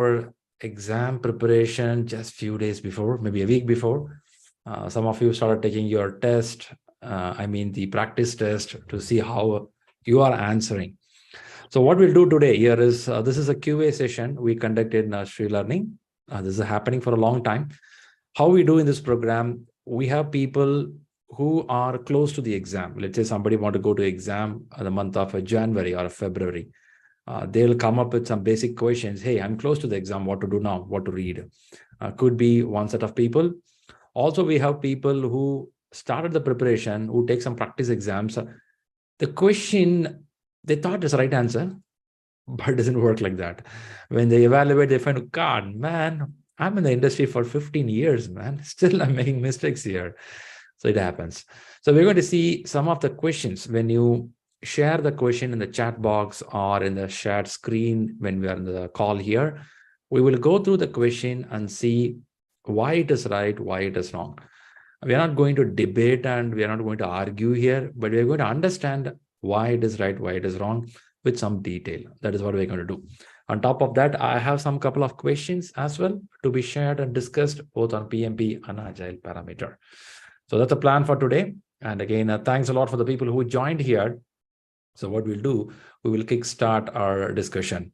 for exam preparation just few days before, maybe a week before. Some of you started taking your test, the practice test, to see how you are answering. So what we'll do today here is, this is a QA session we conducted in ShriLearning. This is happening for a long time. How we do in this program, we have people who are close to the exam. Let's say somebody want to go to exam in the month of January or February. They'll come up with some basic questions. Hey, I'm close to the exam. What to do now? What to read? Could be one set of people. Also, we have people who started the preparation, who take some practice exams. The question they thought is the right answer, but it doesn't work like that. When they evaluate, they find, God, man, I'm in the industry for 15 years, man. Still, I'm making mistakes here. So it happens. So we're going to see some of the questions. When you share the question in the chat box or in the shared screen when we are in the call here, we will go through the question and see why it is right, why it is wrong. We are not going to debate and we are not going to argue here, but we are going to understand why it is right, why it is wrong with some detail. That is what we're going to do. On top of that, I have some couple of questions as well to be shared and discussed both on PMP and Agile parameter. So that's the plan for today. And again, thanks a lot for the people who joined here. So what we'll do, we will kickstart our discussion.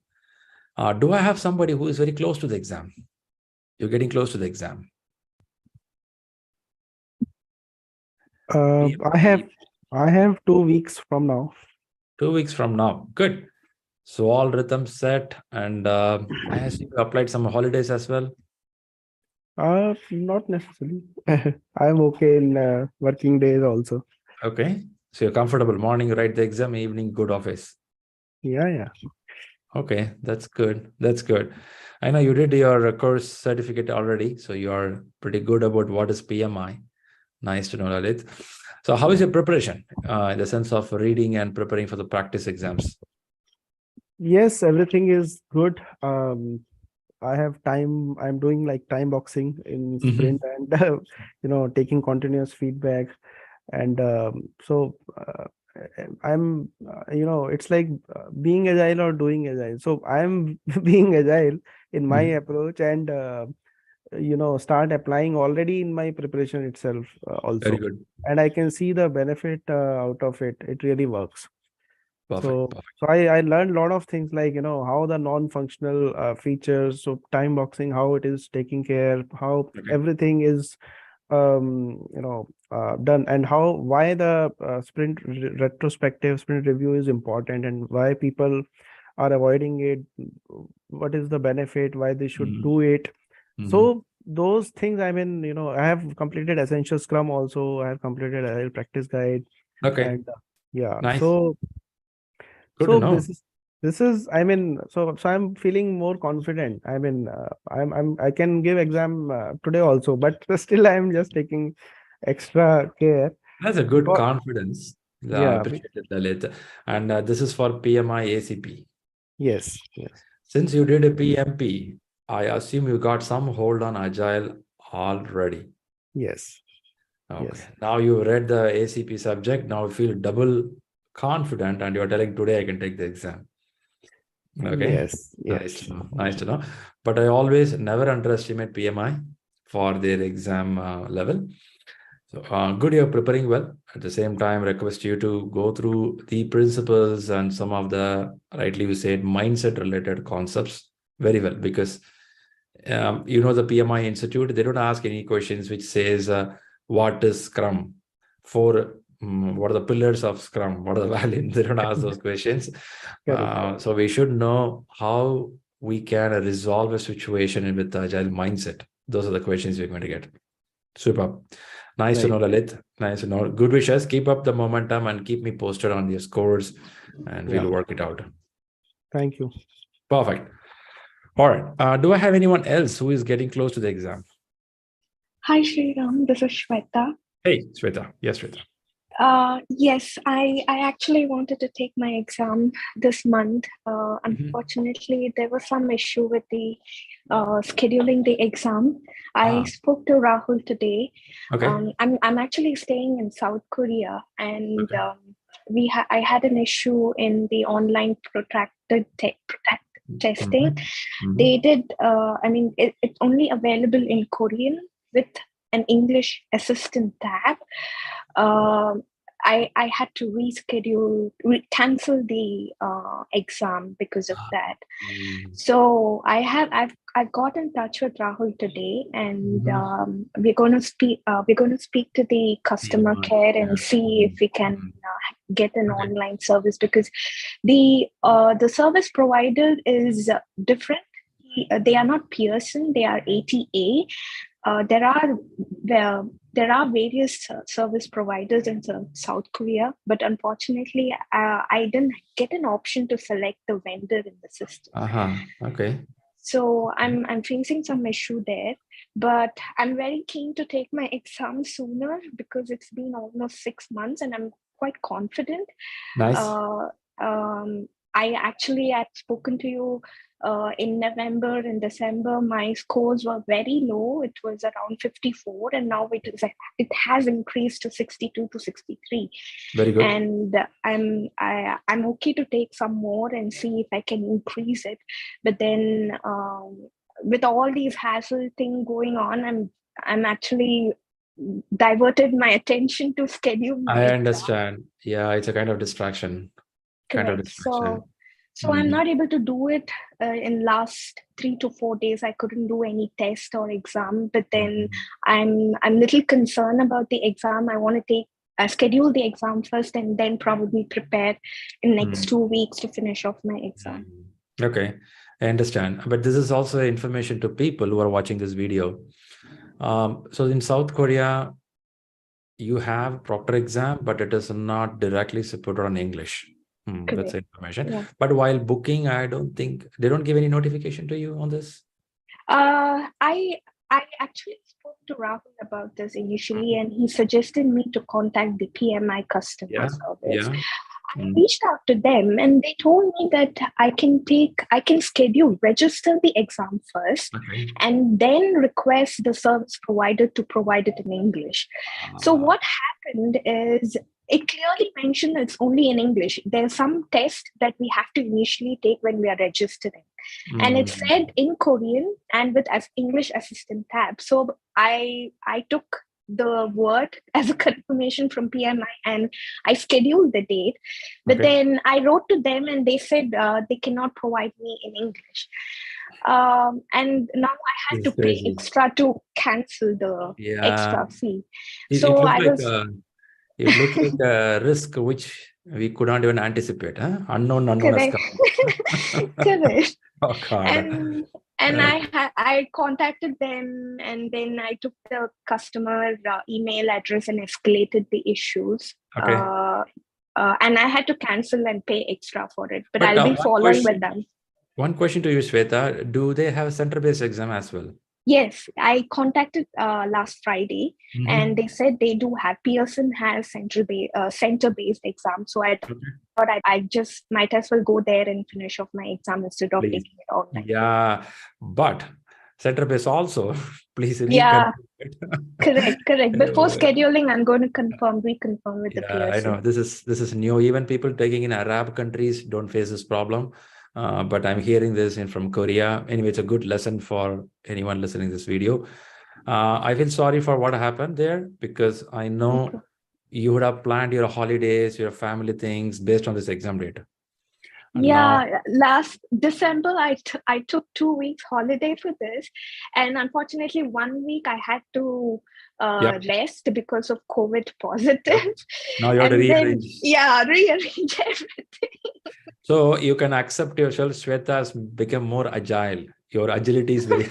Do I have somebody who is very close to the exam? You're getting close to the exam. I have 2 weeks from now. 2 weeks from now. Good. So all rhythms set, and I assume you applied some holidays as well. Not necessarily. I'm okay in working days also. Okay. So you're comfortable. Morning, write the exam, evening, good office. Yeah. Okay, that's good. That's good. I know you did your course certificate already, so you're pretty good about what is PMI. Nice to know, Lalit. So how is your preparation in the sense of reading and preparing for the practice exams? Yes, everything is good. I have time. I'm doing like time boxing in sprint and taking continuous feedback. And I'm it's like being agile or doing agile. So I'm being agile in my approach and start applying already in my preparation itself also. Very good. And I can see the benefit out of it. It really works. Perfect. So I learned a lot of things like, how the non-functional features, so time boxing, how it is taking care, how everything is done, and why the sprint retrospective sprint review is important and why people are avoiding it, what is the benefit, why they should do it. So those things, I have completed Essential Scrum also. I have completed Agile Practice Guide. Okay. And yeah, nice. so Good to know. this is so I'm feeling more confident. I can give exam today also, but still I'm just taking extra care. That's a good confidence. I Yeah. appreciate it, Lalit. And this is for PMI-ACP. Yes. Since you did a PMP, I assume you got some hold on Agile already. Yes. Okay. Yes. Now you read the ACP subject. Now you feel double confident, and you're telling today I can take the exam. Okay. Yes. Nice to know. But I always never underestimate PMI for their exam level. So good, you're preparing well. At the same time, request you to go through the principles and some of the, rightly you said, mindset related concepts very well, because the PMI Institute, they don't ask any questions which says what is Scrum, what are the pillars of Scrum, what are the values. They don't ask those questions. So we should know how we can resolve a situation with the Agile mindset. Those are the questions we're going to get. Super. Nice to know, Lalit. Nice to know. Good wishes. Keep up the momentum and keep me posted on your scores, and we'll work it out. Thank you. Perfect. All right. Do I have anyone else who is getting close to the exam? Hi, Shriram. This is Shweta. Hey, Shweta. Yes, Shweta. Yes, I actually wanted to take my exam this month. Unfortunately, there was some issue with the scheduling the exam. I spoke to Rahul today. Okay. I'm actually staying in South Korea, and I had an issue in the online protracted testing. Mhm. They did, I mean, it's only available in Korean with an English assistant tab. I had to cancel the exam because of that. Mm. So I've got in touch with Rahul today, and Mhm. we're going to speak to the customer PMI, care yeah. and see if we can Mhm. get an Okay. online service, because the service provider is different. They are not Pearson, they are ATA. There are various service providers in South Korea, but unfortunately, I didn't get an option to select the vendor in the system. Okay. So I'm facing some issue there, but I'm very keen to take my exam sooner because it's been almost 6 months, and I'm quite confident. Nice. I actually had spoken to you in November and December. My scores were very low. It was around 54, and now it has increased to 62 to 63. Very good. And I'm okay to take some more and see if I can increase it. But then with all these hassle thing going on, I'm actually diverted my attention to schedule my I exam. understand. Yeah, it's a kind of distraction. Correct. So I'm not able to do it in last 3 to 4 days. I couldn't do any test or exam, but then I'm little concerned about the exam. I want to schedule the exam first and then probably prepare in next 2 weeks to finish off my exam. Okay, I understand. But this is also information to people who are watching this video. So in South Korea, you have proctor exam, but it is not directly supported on English. That's the information. Yeah. But while booking, I don't think they don't give any notification to you on this. I actually spoke to Rahul about this initially, and he suggested me to contact the PMI customer service. Yeah. I reached out to them, and they told me that I can register the exam first, and then request the service provider to provide it in English. So what happened is, it clearly mentioned it's only in English. There's some test that we have to initially take when we are registering. And it said in Korean and with English assistant tab. So I took the word as a confirmation from PMI and I scheduled the date. But then I wrote to them and they said they cannot provide me in English. And now I had to pay extra to cancel the extra fee. It looked like a risk which we could not even anticipate. Unknown has come. Correct. Oh, God. And I contacted them, and then I took the customer email address and escalated the issues. And I had to cancel and pay extra for it, but I'll be following with them. One question to you, Shweta. Do they have a center-based exam as well? Yes, I contacted last Friday, and they said they do have. Pearson has center-based exam. So I thought I just might as well go there and finish off my exam instead of taking it online. Yeah, but center-based also, please reconfirm it. Correct. Before scheduling, I'm going to reconfirm with the Pearson. I know this is new. Even people taking in Arab countries don't face this problem. But I'm hearing this from Korea. Anyway, it's a good lesson for anyone listening to this video. I feel sorry for what happened there, because I know you would have planned your holidays, your family things based on this exam date. Last December, I took 2 weeks holiday for this. And unfortunately, 1 week I had to rest because of COVID positive. Now you have to rearrange. Rearrange everything. So you can accept yourself, Shweta, has become more agile. Your agility is very...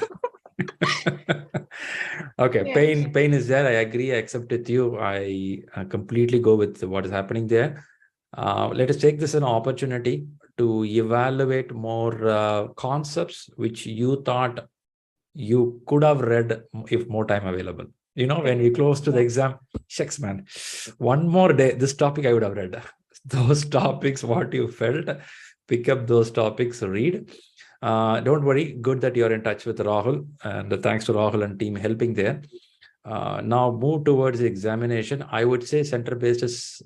Okay, pain is there. I agree. I accept with you. I completely go with what is happening there. Let us take this as an opportunity to evaluate more concepts which you thought you could have read if more time available. When we close to the exam, shucks, man, one more day, this topic I would have read. Those topics, what you felt, pick up those topics, read. Don't worry, good that you're in touch with Rahul, and thanks to Rahul and team helping there. Now move towards the examination. I would say center-based is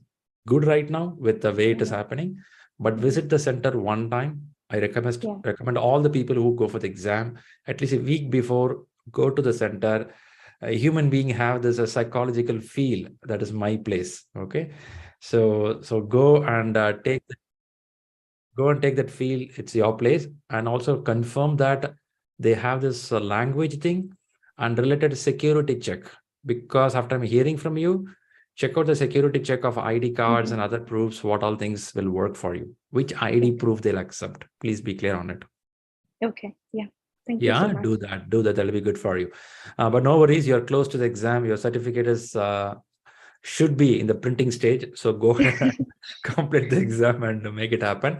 good right now with the way it is happening, but visit the center one time, I recommend all the people who go for the exam, at least a week before, go to the center. A human being have this a psychological feel that is my place. Okay. So go and take that feel, it's your place, and also confirm that they have this language thing and related security check, because after I'm hearing from you, check out the security check of ID cards and other proofs, what all things will work for you, which ID proof they'll accept. Please be clear on it. Okay. Yeah. Thank you so much. Do that, that'll be good for you. But no worries, you're close to the exam, your certificate is should be in the printing stage, so go ahead and complete the exam and make it happen.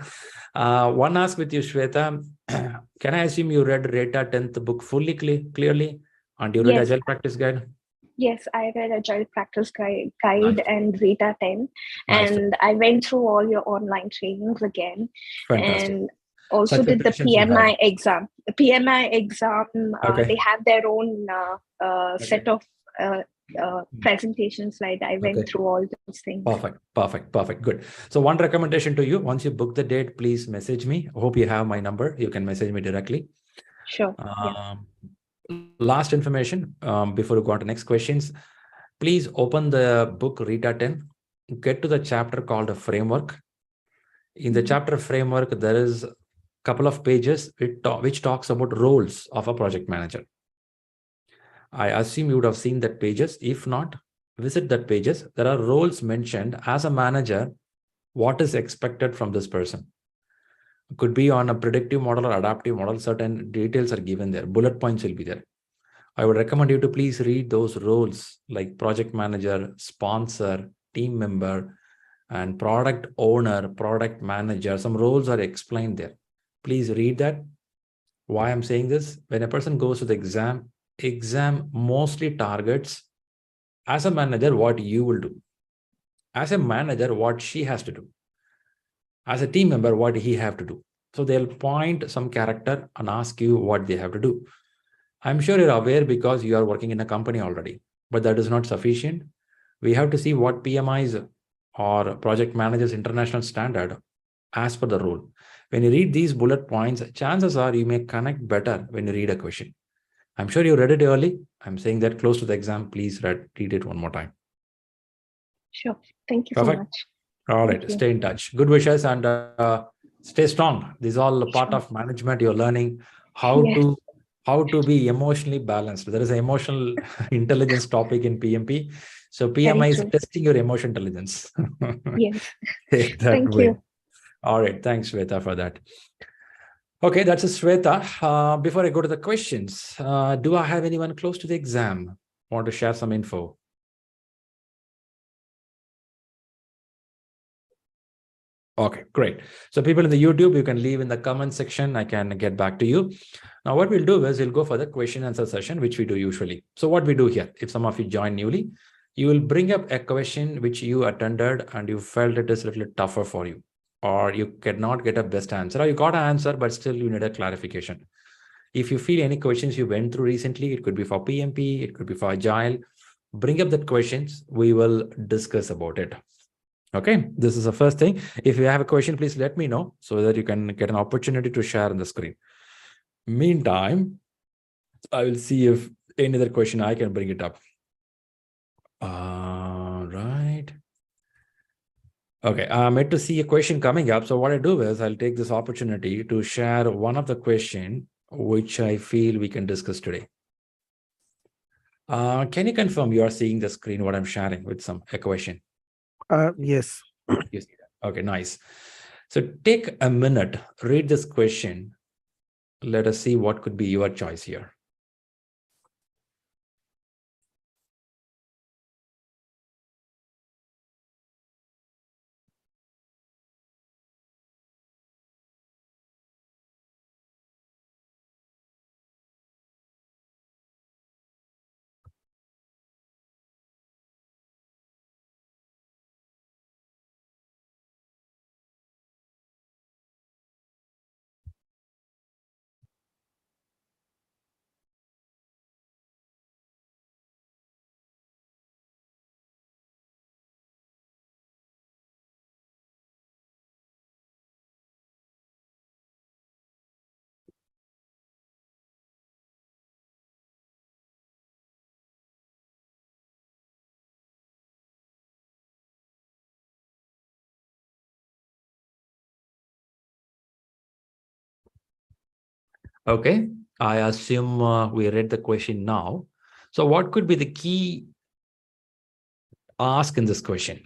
One ask with you, Shweta, can I assume you read Reta 10th book fully clearly, and you read Yes. Agile Practice Guide? Yes, I read Agile Practice Guide Nice. and Reta 10, Nice. and I went through all your online trainings again. Fantastic. And also did the PMI exam. The PMI exam, they have their own set of presentations. Like I went through all those things. Perfect. Good. So one recommendation to you: once you book the date, please message me. I hope you have my number. You can message me directly. Sure. Last information before we go on to next questions. Please open the book Reta 10. Get to the chapter called a framework. In the chapter framework, there is a couple of pages which talks about roles of a project manager. I assume you would have seen that pages. If not, visit that pages. There are roles mentioned as a manager. What is expected from this person? Could be on a predictive model or adaptive model. Certain details are given there. Bullet points will be there. I would recommend you to please read those roles like project manager, sponsor, team member, and product owner, product manager. Some roles are explained there. Please read that. Why I'm saying this? When a person goes to the exam mostly targets as a manager what you will do, as a manager what she has to do, as a team member what he have to do. So they'll point some character and ask you what they have to do. I'm sure you're aware because you are working in a company already, but that is not sufficient. We have to see what PMIs or project managers international standard as per the role. When you read these bullet points, chances are you may connect better when you read a question. I'm sure you read it early. I'm saying that close to the exam, please read it one more time. Sure. Thank you so much. All right. Stay in touch. Good wishes and stay strong. This is all a part of management. You're learning how to be emotionally balanced. There is an emotional intelligence topic in PMP. So PMI is testing your emotional intelligence. Yes. Take that Thank you. All right. Thanks, Shweta, for that. Okay, that's a Shweta. Before I go to the questions, do I have anyone close to the exam? Want to share some info? Okay, great. So people in the YouTube, you can leave in the comment section. I can get back to you. Now, what we'll do is we'll go for the question answer session, which we do usually. So what we do here, if some of you join newly, you will bring up a question which you attended and you felt it is a little tougher for you, or you cannot get a best answer, or you got an answer, but still you need a clarification. If you feel any questions you went through recently, it could be for PMP, it could be for Agile, bring up that questions. We will discuss about it. Okay, this is the first thing. If you have a question, please let me know so that you can get an opportunity to share on the screen. Meantime, I will see if any other question I can bring it up. Right. Okay, I'm yet to see a question coming up. So what I do is I'll take this opportunity to share one of the question which I feel we can discuss today. Can you confirm you are seeing the screen, what I'm sharing with a question? Yes. You see that? Okay, nice. So take a minute, read this question. Let us see what could be your choice here. Okay, I assume we read the question now. So what could be the key ask in this question?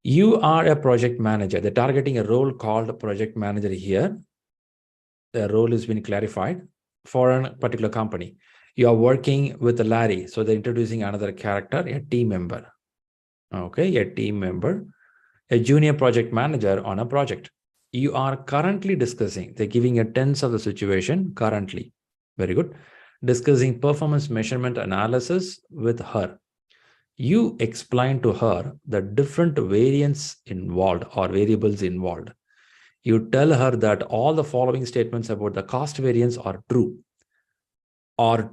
You are a project manager. They're targeting a role called project manager here. The role has been clarified for a particular company. You are working with Larry. So they're introducing another character, a team member. Okay, a team member, a junior project manager on a project. You are currently discussing, they're giving a tense of the situation currently. Very good. Discussing performance measurement analysis with her. You explain to her the different variants involved or variables involved. You tell her that all the following statements about the cost variance are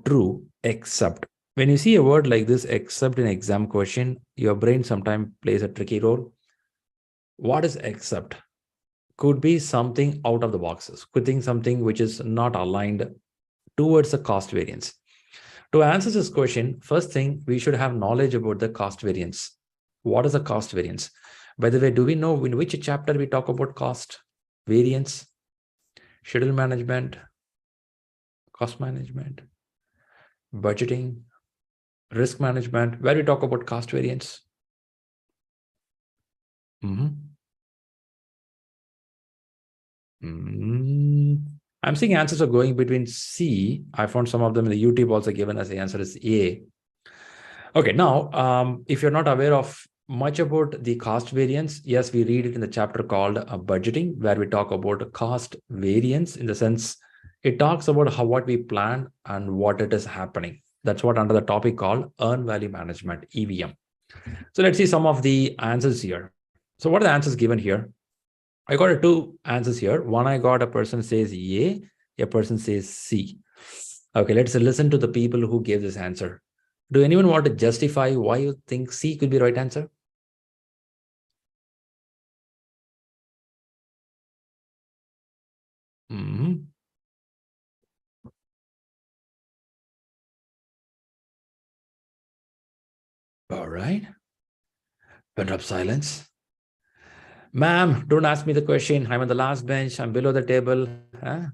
true except. When you see a word like this, except in exam question, your brain sometimes plays a tricky role. What is except? Could be something out of the boxes, could think something which is not aligned towards the cost variance. To answer this question, first thing, we should have knowledge about the cost variance. What is the cost variance? By the way, do we know in which chapter we talk about cost variance? Schedule management, cost management, budgeting, risk management, where we talk about cost variance. I'm seeing answers are going between C. I found some of them in the YouTube also given as the answer is A. Okay, now, if you're not aware of much about the cost variance, yes, we read it in the chapter called budgeting, where we talk about cost variance in the sense it talks about what we plan and what it is happening. That's what under the topic called earn value management, EVM. So let's see some of the answers here. So what are the answers given here? I got two answers here. One, I got a person says A, person says C. Okay, let's listen to the people who gave this answer. Do anyone want to justify why you think C could be the right answer? All right. Pent up silence. Ma'am, don't ask me the question. I'm on the last bench. I'm below the table.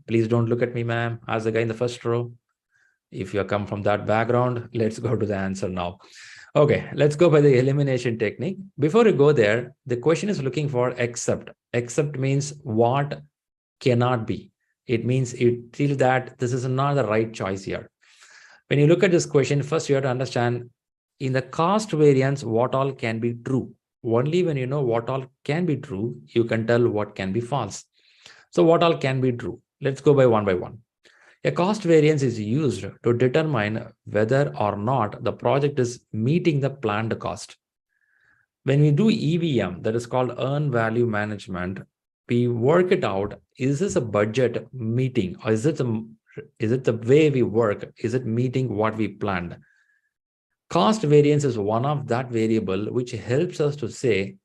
Please don't look at me, ma'am. Ask the guy in the first row. If you come from that background, let's go to the answer now. Okay, let's go by the elimination technique. Before you go there, the question is looking for except. Except means what cannot be. It means it feels that this is not the right choice here. When you look at this question, first you have to understand in the cost variance, what all can be true. Only when you know what all can be true, you can tell what can be false. So what all can be true? Let's go by one. A cost variance is used to determine whether or not the project is meeting the planned cost. When we do EVM, that is called earn value management, we work it out. Is this a budget meeting, or is it the way we work? Is it meeting what we planned? Cost variance is one of that variable which helps us to say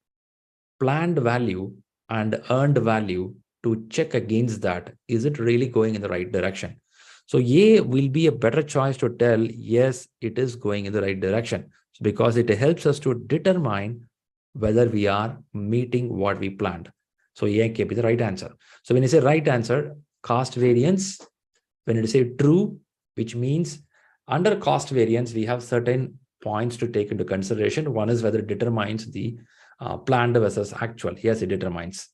planned value and earned value to check against that. Is it really going in the right direction? So A will be a better choice to tell, yes, it is going in the right direction, because it helps us to determine whether we are meeting what we planned. So A can be the right answer. So when you say right answer, cost variance, when you say true, which means under cost variance, we have certain points to take into consideration. One is whether it determines the planned versus actual. Yes, it determines.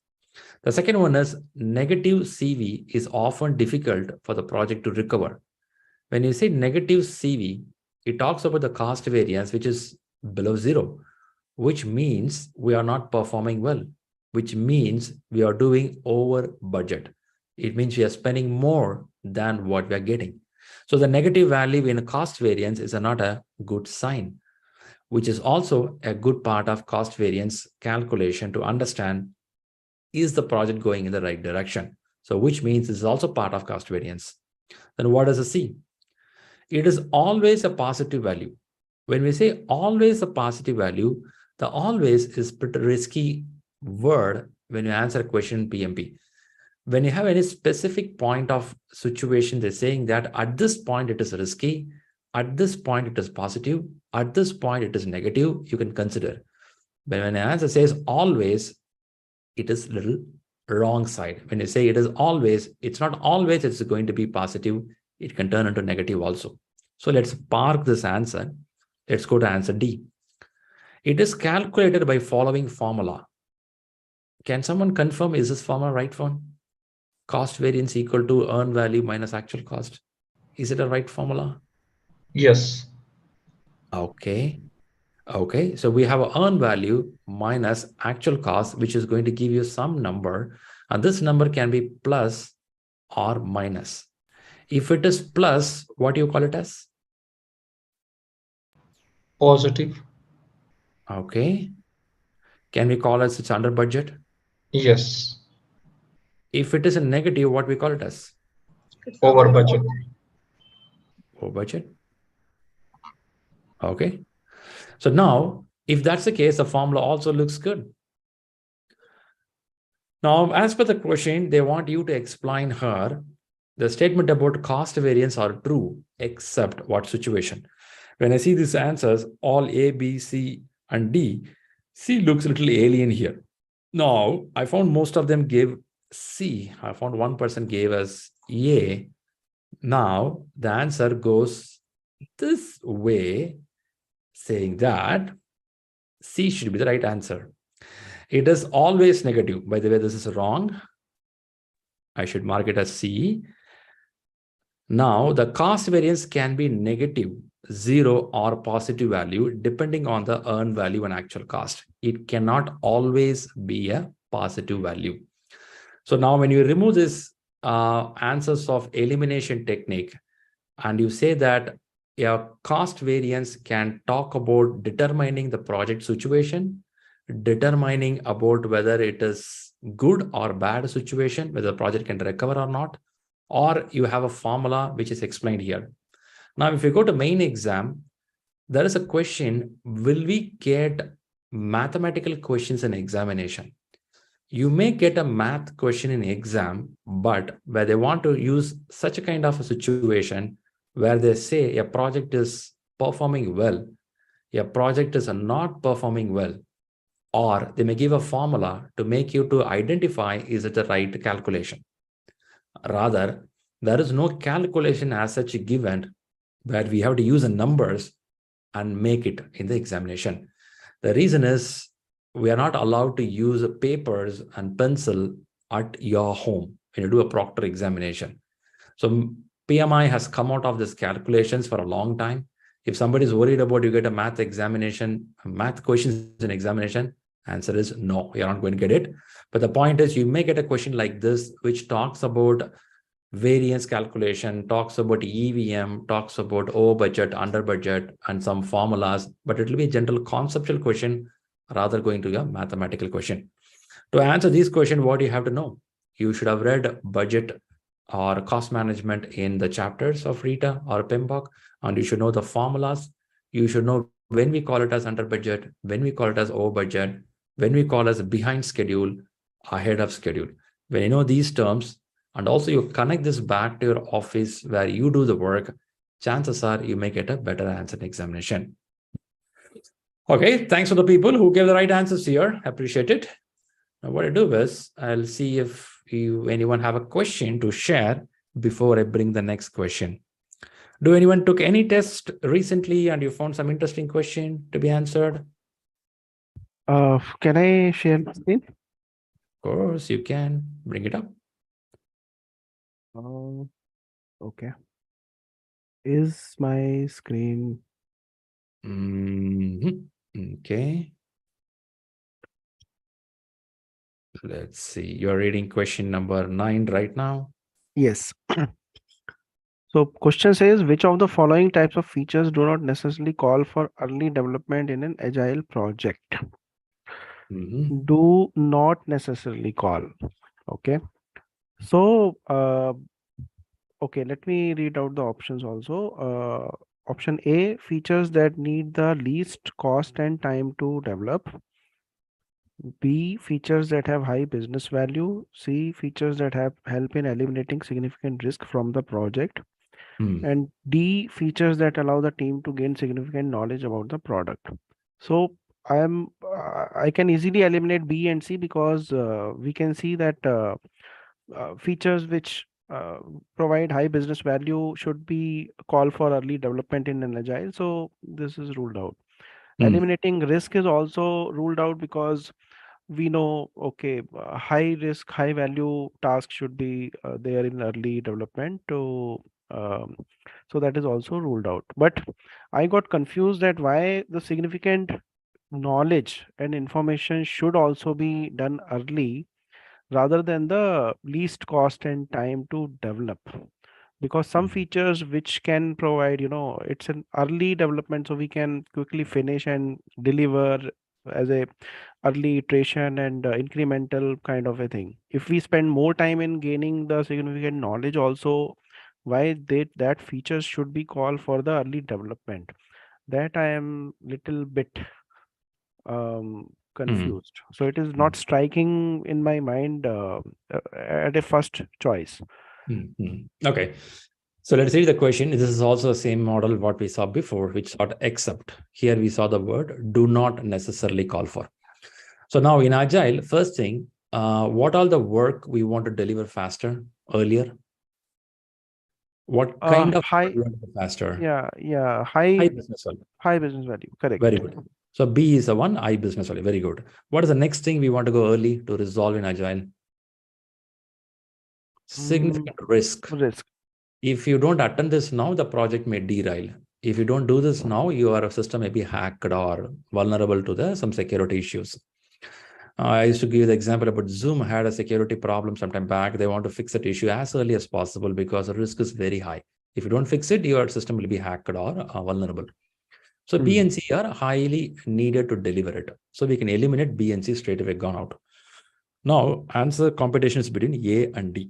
The second one is negative CV is often difficult for the project to recover. When you say negative CV, it talks about the cost variance, which is below zero, which means we are not performing well, which means we are doing over budget. It means we are spending more than what we are getting. So the negative value in a cost variance is not a good sign, which is also a good part of cost variance calculation to understand, is the project going in the right direction? So which means this is also part of cost variance. Then what does it see? It is always a positive value. When we say always a positive value, the always is pretty risky word when you answer a question in PMP. When you have any specific point of situation, they're saying that at this point it is risky, at this point it is positive, at this point it is negative, you can consider. But when an answer says always, it is little wrong side. When you say it is always, it's not always it's going to be positive. It can turn into negative also. So let's park this answer. Let's go to answer D. It is calculated by following formula. Can someone confirm, is this formula right one? Cost variance equal to earned value minus actual cost. Is it a right formula? Yes. Okay. Okay. So we have an earned value minus actual cost, which is going to give you some number. And this number can be plus or minus. If it is plus, what do you call it as? Positive. Okay. Can we call it it's under budget? Yes. If it is a negative, what we call it as? Over budget. Over budget. Okay. So now, if that's the case, the formula also looks good. Now, as per the question, they want you to explain her the statement about cost variance are true, except what situation? When I see these answers, all A, B, C, and D, C looks a little alien here. Now, I found most of them gave C. I found one person gave us A. Now, the answer goes this way, saying that C should be the right answer. It is always negative. By the way, this is wrong. I should mark it as C. Now, the cost variance can be negative, 0, or positive value, depending on the earned value and actual cost. It cannot always be a positive value. So now when you remove this answers of elimination technique, and you say that a cost variance can talk about determining the project situation, determining about whether it is good or bad situation, whether the project can recover or not, or you have a formula which is explained here. Now, if you go to main exam, there is a question, will we get mathematical questions in examination? You may get a math question in exam, but where they want to use such a kind of a situation where they say a project is performing well, a project is not performing well, or they may give a formula to make you to identify is it the right calculation. Rather, there is no calculation as such given where we have to use the numbers and make it in the examination. The reason is we are not allowed to use papers and pencil at your home when you do a proctor examination. So PMI has come out of these calculations for a long time. If somebody is worried about you get a math examination, math questions in examination, answer is no, you're not going to get it. But the point is you may get a question like this, which talks about variance calculation, talks about EVM, talks about over budget, under budget, and some formulas, but it will be a general conceptual question rather going to a mathematical question. To answer this question, what do you have to know? You should have read budget or cost management in the chapters of Rita or PMBOK, and you should know the formulas. You should know when we call it as under budget, when we call it as over budget, when we call it as behind schedule, ahead of schedule. When you know these terms, and also you connect this back to your office where you do the work, chances are you may get a better answer in examination. Okay, thanks for the people who gave the right answers here. Appreciate it. Now what I do is I'll see if anyone have a question to share before I bring the next question. Do anyone took any test recently and you found some interesting question to be answered? Can I share the screen? Of course, you can bring it up. Okay. Is my screen? Okay. Let's see. You're reading question number 9 right now. Yes. So question says, which of the following types of features do not necessarily call for early development in an agile project? Do not necessarily call. Okay. So, okay, let me read out the options also. Option A, features that need the least cost and time to develop. B, features that have high business value. C, features that help in eliminating significant risk from the project. And D, features that allow the team to gain significant knowledge about the product. So I can easily eliminate B and C because we can see that features which provide high business value should be called for early development in an agile. So this is ruled out. Eliminating risk is also ruled out because we know, okay, high risk, high value tasks should be there in early development. Um, so that is also ruled out. But I got confused that why the significant knowledge and information should also be done early rather than the least cost and time to develop, because some features which can provide, it's an early development, so we can quickly finish and deliver as a early iteration and incremental kind of a thing. If we spend more time in gaining the significant knowledge also, why that features should be called for the early development, that I am little bit confused. So it is not striking in my mind at a first choice. Okay. So let's read the question. This is also the same model what we saw before, which thought except. Here we saw the word do not necessarily call for. So now in Agile, first thing, what all the work we want to deliver faster, earlier? What kind of high faster? high business value. High business value, correct. Very good. So B is the one, high business value. Very good. What is the next thing we want to go early to resolve in Agile? Significant risk. If you don't attend this now, the project may derail. If you don't do this now, your system may be hacked or vulnerable to some security issues. I used to give the example about Zoom had a security problem sometime back. They want to fix that issue as early as possible because the risk is very high. If you don't fix it, your system will be hacked or vulnerable. So B and C are highly needed to deliver it. So we can eliminate B and C straight away, gone out. Now, answer competition is between A and D.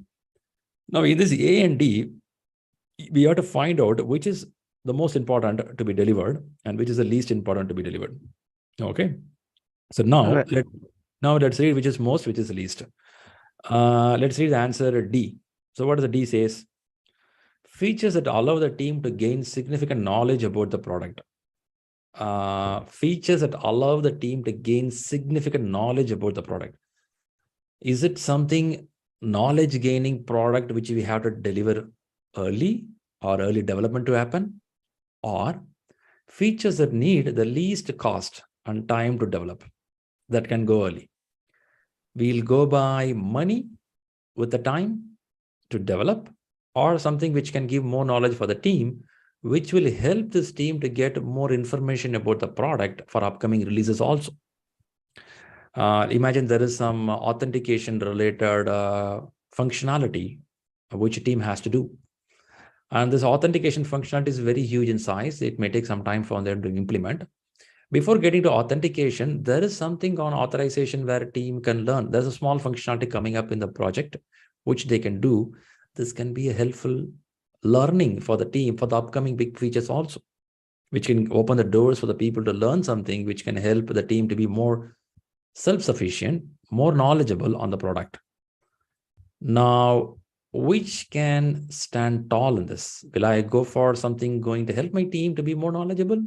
Now, in this A and D, we have to find out which is the most important to be delivered and which is the least important to be delivered. Okay. So now, let's read which is most, which is least. Let's read the answer D. So what does the D says? Features that allow the team to gain significant knowledge about the product. Features that allow the team to gain significant knowledge about the product. Is it something knowledge gaining product which we have to deliver early or early development to happen, or features that need the least cost and time to develop that can go early? We'll go by money with the time to develop, or something which can give more knowledge for the team, which will help this team to get more information about the product for upcoming releases also. Imagine there is some authentication related functionality which a team has to do. And this authentication functionality is very huge in size. It may take some time for them to implement. Before getting to authentication, there is something on authorization where a team can learn. There's a small functionality coming up in the project, which they can do. This can be a helpful learning for the team for the upcoming big features also, which can open the doors for the people to learn something, which can help the team to be more self-sufficient, more knowledgeable on the product. Now, which can stand tall in this? Will I go for something going to help my team to be more knowledgeable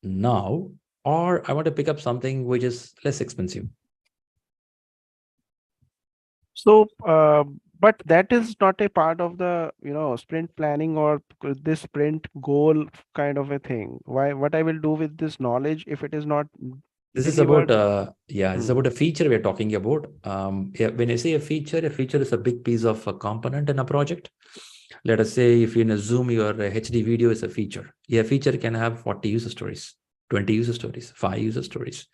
now, or I want to pick up something which is less expensive? So, but that is not a part of the, sprint planning or this sprint goal kind of a thing. What I will do with this knowledge if it is not this delivered? is about this is about a feature we're talking about. When I say a feature is a big piece of a component in a project. Let us say if in a Zoom your HD video is a feature. A feature can have 40 user stories, 20 user stories, 5 user stories.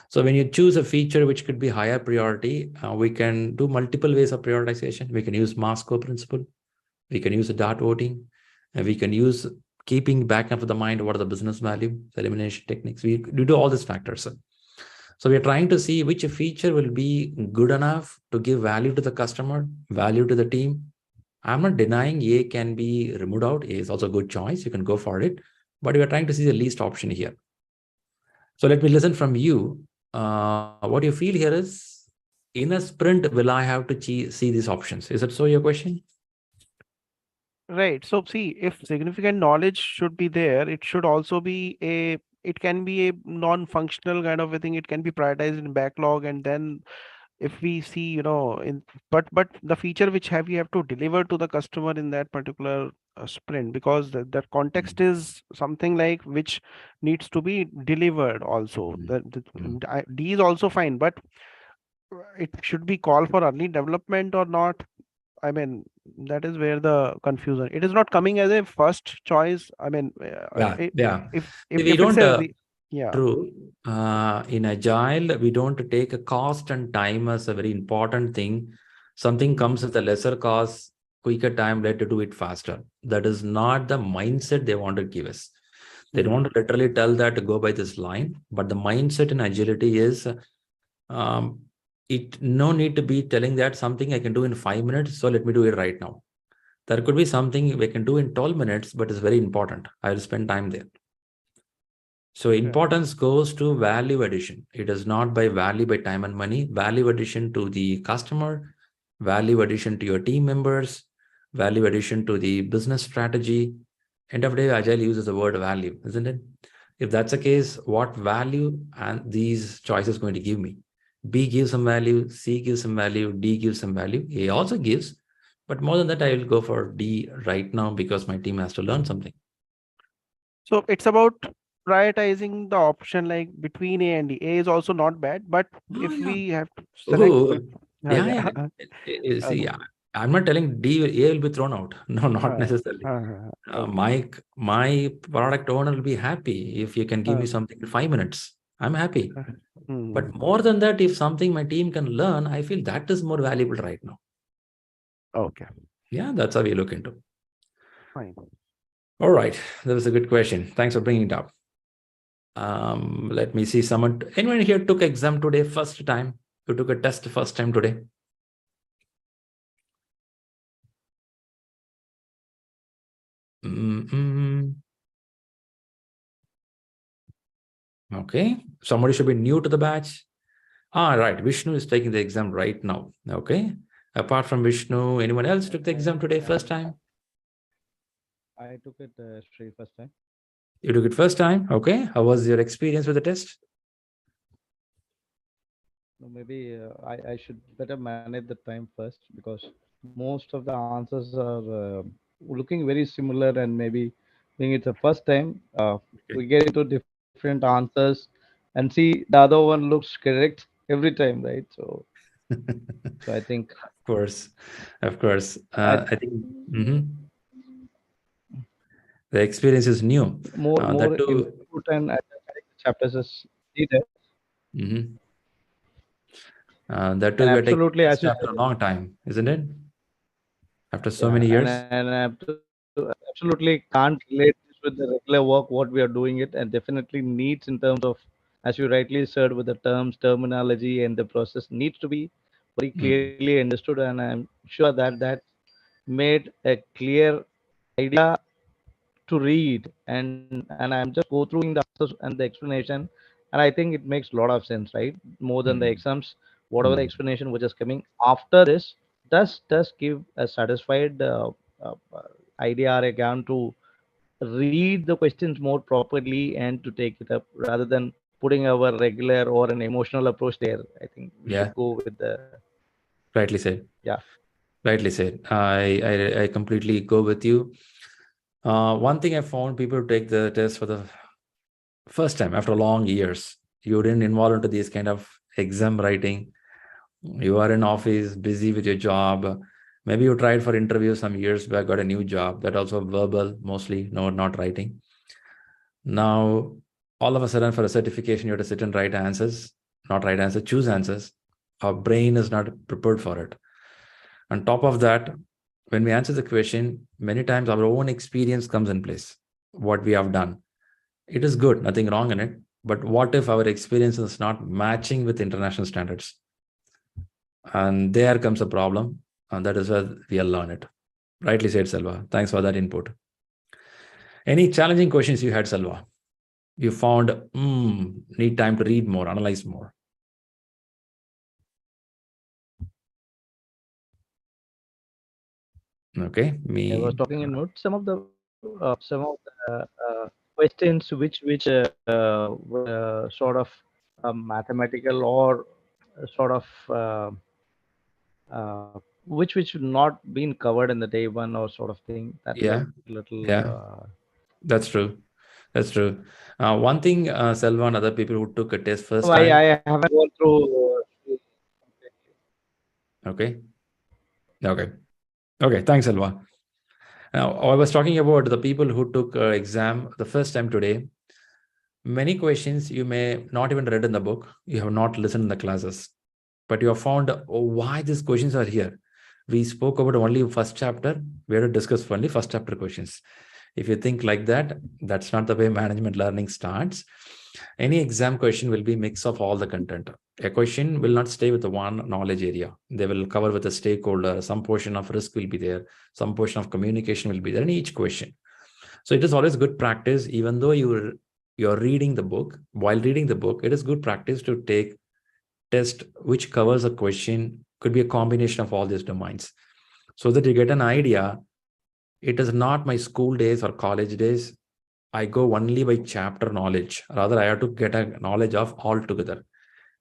So when you choose a feature which could be higher priority, we can do multiple ways of prioritization. We can use Masco principle. We can use a dart voting. And we can use keeping back of the mind what are the business value, elimination techniques. We do all these factors. So we're trying to see which feature will be good enough to give value to the customer, value to the team. I'm not denying A can be removed out. A is also a good choice. You can go for it. But we're trying to see the least option here. So let me listen from you. What you feel here is, in a sprint, will I have to see these options? Is that so your question? Right. So see, if significant knowledge should be there, it should also be a it can be a non-functional kind of a thing. It can be prioritized in backlog, and then if we see, but the feature which we have to deliver to the customer in that particular sprint, because the context is something like which needs to be delivered also. D is also fine, but it should be called for early development or not. I mean, that is where the confusion. It is not coming as a first choice. I mean, Yeah. if We it's don't. a yeah. True. In Agile, we don't take a cost and time as a very important thing. Something comes with a lesser cost, quicker time, let to do it faster. That is not the mindset they want to give us. They don't want to literally tell that to go by this line, but the mindset in agility is it no need to be telling that something I can do in 5 minutes, so let me do it right now. There could be something we can do in 12 minutes, but it's very important. I will spend time there. So importance goes to value addition. It is not by value by time and money. Value addition to the customer, value addition to your team members, value addition to the business strategy. End of the day, Agile uses the word value, isn't it? If that's the case, what value and these choices going to give me? B gives some value, C gives some value, D gives some value. A also gives, but more than that, I will go for D right now because my team has to learn something. So it's about prioritizing the option like between A and D. A is also not bad, but if we have to select, See, I'm not telling D, A will be thrown out. No, not necessarily. My product owner will be happy if you can give me something in 5 minutes. I'm happy. But more than that, if something my team can learn, I feel that is more valuable right now. Okay. Yeah, that's how we look into. Fine. All right. That was a good question. Thanks for bringing it up. Let me see. Anyone here took exam today first time? You took a test first time today? Okay. Somebody should be new to the batch. Right. Vishnu is taking the exam right now. Okay. Apart from Vishnu, anyone else took the exam today first time? I took it, Shri, first time. You took it first time? Okay. How was your experience with the test? Maybe I should better manage the time first, because most of the answers are looking very similar, and maybe being it's the first time, we get into different answers and see the other one looks correct every time, right? So I think, of course. I think the experience is new. More input and chapters is needed. That too, we're taking test after a long time, isn't it? After so many years. And I absolutely can't relate this with the regular work, what we are doing it, and definitely needs in terms of, as you rightly said, with the terms, terminology, and the process needs to be very clearly understood. And I'm sure that that made a clear idea to read, and I'm just go through in the answers and the explanation, and I think it makes a lot of sense, right? More than the exams, whatever the explanation which is coming after this does give a satisfied uh, uh, idea or a ground to read the questions more properly and to take it up, rather than putting our regular or an emotional approach there. I think we should go with the rightly said. Yeah, rightly said. I completely go with you. One thing I found, people take the test for the first time after long years. You didn't involve into these kind of exam writing. You are in office, busy with your job. Maybe you tried for interview some years back, got a new job. That also verbal, mostly, no, not writing. Now, all of a sudden, for a certification, you have to sit and write answers, not write answers, choose answers. Our brain is not prepared for it. On top of that, when we answer the question, many times our own experience comes in place. What we have done, it is good, nothing wrong in it. But what if our experience is not matching with international standards? And there comes a problem, and that is where we'll learn it. Rightly said, Selva. Thanks for that input. Any challenging questions you had, Selva? You found need time to read more, analyze more. Okay, I was talking in notes. Some of the questions which sort of mathematical or sort of which should not been covered in the day one or sort of thing. That Yeah, little. yeah, that's true. That's true. One thing, Selva and other people who took a test first No, time. I haven't gone through. Okay. Okay. Okay. Thanks, Selva. Now, I was talking about the people who took exam the first time today. Many questions you may not even read in the book. You have not listened in the classes, but you have found why these questions are here. We spoke about only first chapter. We had to discuss only first chapter questions. If you think like that, that's not the way management learning starts. Any exam question will be mix of all the content. A question will not stay with the one knowledge area. They will cover with a stakeholder. Some portion of risk will be there. Some portion of communication will be there in each question. So it is always good practice, even though you're reading the book. While reading the book, it is good practice to take test which covers a question. Could be a combination of all these domains, so that you get an idea. It is not my school days or college days. I go only by chapter knowledge. Rather, I have to get a knowledge of all together.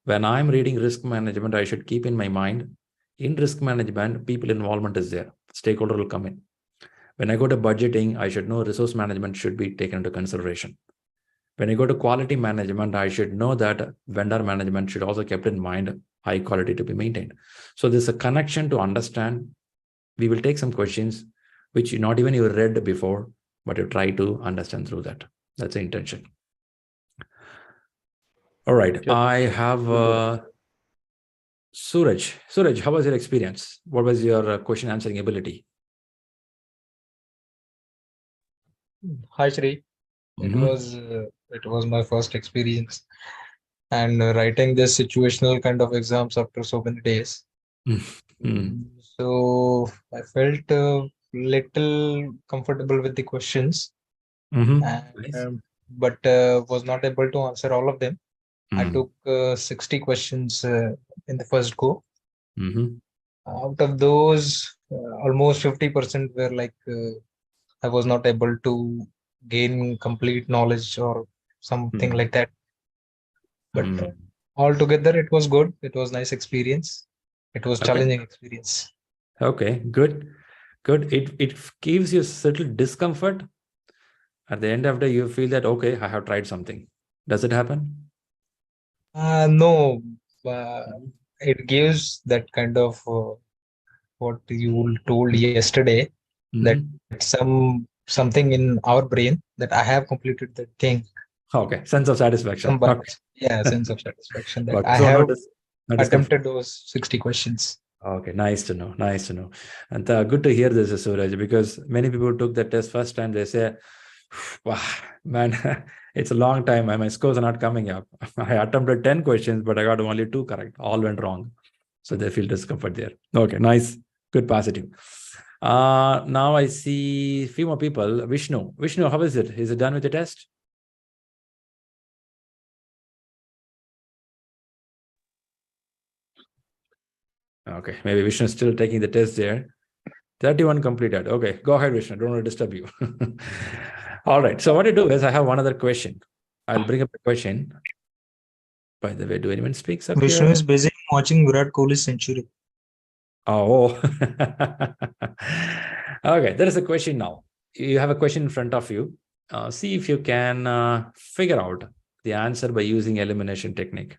When I'm reading risk management, I should keep in my mind, in risk management, people involvement is there. Stakeholder will come in. When I go to budgeting, I should know resource management should be taken into consideration. When I go to quality management, I should know that vendor management should also kept in mind, high quality to be maintained. So there's a connection to understand. We will take some questions which not even you read before, but you try to understand through that. That's the intention. All right. Sure. I have Suraj. Suraj, how was your experience? What was your question answering ability? Hi, Shri. It was my first experience, and writing this situational kind of exams after so many days. So I felt little comfortable with the questions, Nice. but was not able to answer all of them. I took 60 questions in the first go. Out of those, almost 50% were like I was not able to gain complete knowledge or something like that. But altogether, it was good. It was nice experience. It was challenging experience. Okay, good. Good. It gives you certain discomfort. At the end of the day, you feel that, okay, I have tried something. Does it happen? No, it gives that kind of what you told yesterday, that something in our brain that I have completed that thing. Okay, sense of satisfaction. Yeah, sense of satisfaction that Okay. I So have not attempted those 60 questions. Okay, nice to know. Nice to know. And good to hear this, Suraj, because many people took the test first time. They say, wow, man, it's a long time. My scores are not coming up. I attempted 10 questions, but I got only 2 correct. All went wrong. So they feel discomfort there. Okay, nice. Good positive. Now I see a few more people. Vishnu, how is it? Is it done with the test? Okay, maybe Vishnu is still taking the test there. 31 completed. Okay, go ahead, Vishnu. Don't want to disturb you. All right. So what I do is I have one other question. I'll bring up a question. By the way, do anyone speak up Vishnu here? is busy watching Virat Kohli's century. Oh. Okay, there is a question now. You have a question in front of you. See if you can figure out the answer by using elimination technique.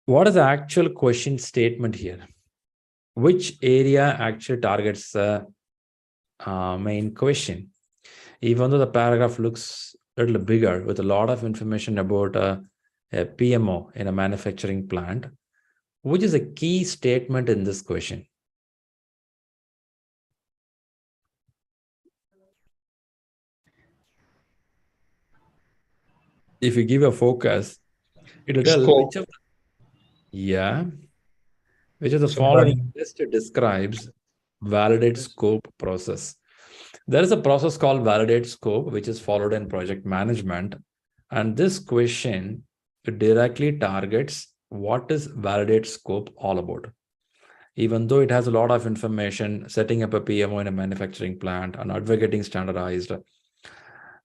What is the actual question statement here? Which area actually targets the main question? Even though the paragraph looks a little bigger with a lot of information about a PMO in a manufacturing plant, which is a key statement in this question? If you give a focus, it will tell which of the following list describes validate scope process. There is a process called validate scope, which is followed in project management. And this question directly targets what is validate scope all about. Even though it has a lot of information, setting up a PMO in a manufacturing plant and advocating standardized